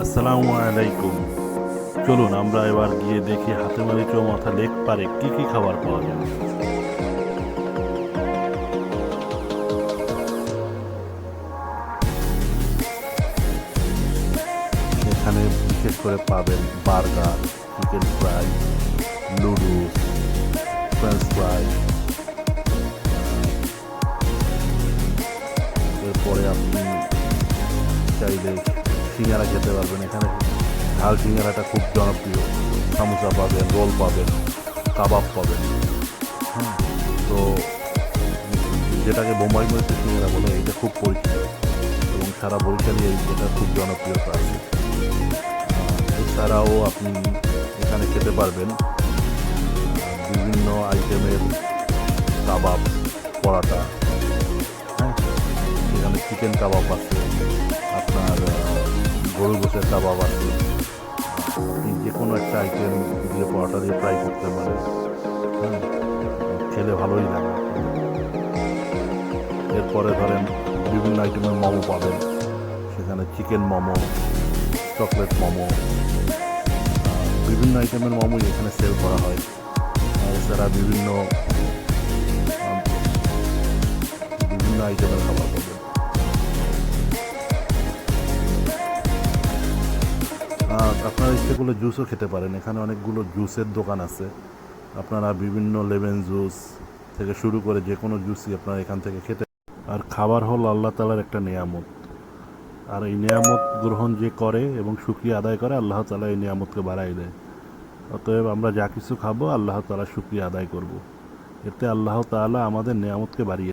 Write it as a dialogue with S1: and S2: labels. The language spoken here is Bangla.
S1: আসসালামু আলাইকুম। চলুন আমরা এবার গিয়ে দেখি হাতেমারি চৌমাথা লেক পারে কি কি খাবার পাওয়া যায়। এখানে বিশেষ করে পাবেন burger, chicken fry, noodles, French fry. এরপরে আপনি চাইলে সিঙ্গারা খেতে পারবেন। এখানে ঝাল সিঙ্গারাটা খুব জনপ্রিয়। সামোসা পাবেন, রোল পাবেন, কাবাব পাবেন। হ্যাঁ, তো যেটাকে বোম্বাই মরিচের সিঙ্গারা বলে, এটা খুব পরিচিত এবং সারা বরিশালে এটা খুব জনপ্রিয়তা আছে। এছাড়াও আপনি এখানে খেতে পারবেন বিভিন্ন আইটেমের কাবাব, পরাটা। হ্যাঁ, এখানে চিকেন কাবাব আছে, আপনার গরু গোশের কাবাব আছে। আপনি যে কোনো একটা আইটেম দিয়ে পরোটা দিয়ে ট্রাই করতে পারেন। হ্যাঁ, খেলে ভালোই লাগে। এরপরে ধরেন বিভিন্ন আইটেমের মোমো পাবেন। সেখানে চিকেন মোমো, চকলেট মোমো, বিভিন্ন আইটেমের মোমোই এখানে সেল করা হয়। এছাড়া বিভিন্ন আইটেমের খাবার পাবেন। আপনারা ইচ্ছে করলে জুসও খেতে পারেন। এখানে অনেকগুলো জুসের দোকান আছে। আপনারা বিভিন্ন লেমন জুস থেকে শুরু করে যে কোনো জুসই আপনারা এখান থেকে খেতে। আর খাবার হল আল্লাহ তাআলার একটা নেয়ামত। আর এই নেয়ামত গ্রহণ যে করে এবং শুকরিয়া আদায় করে, আল্লাহ তাআলা এই নেয়ামতকে বাড়াই দেয়। অতএব আমরা যা কিছু খাবো আল্লাহ তাআলার শুকরিয়া আদায় করব। এতে আল্লাহ তাআলা আমাদের নেয়ামতকে বাড়িয়ে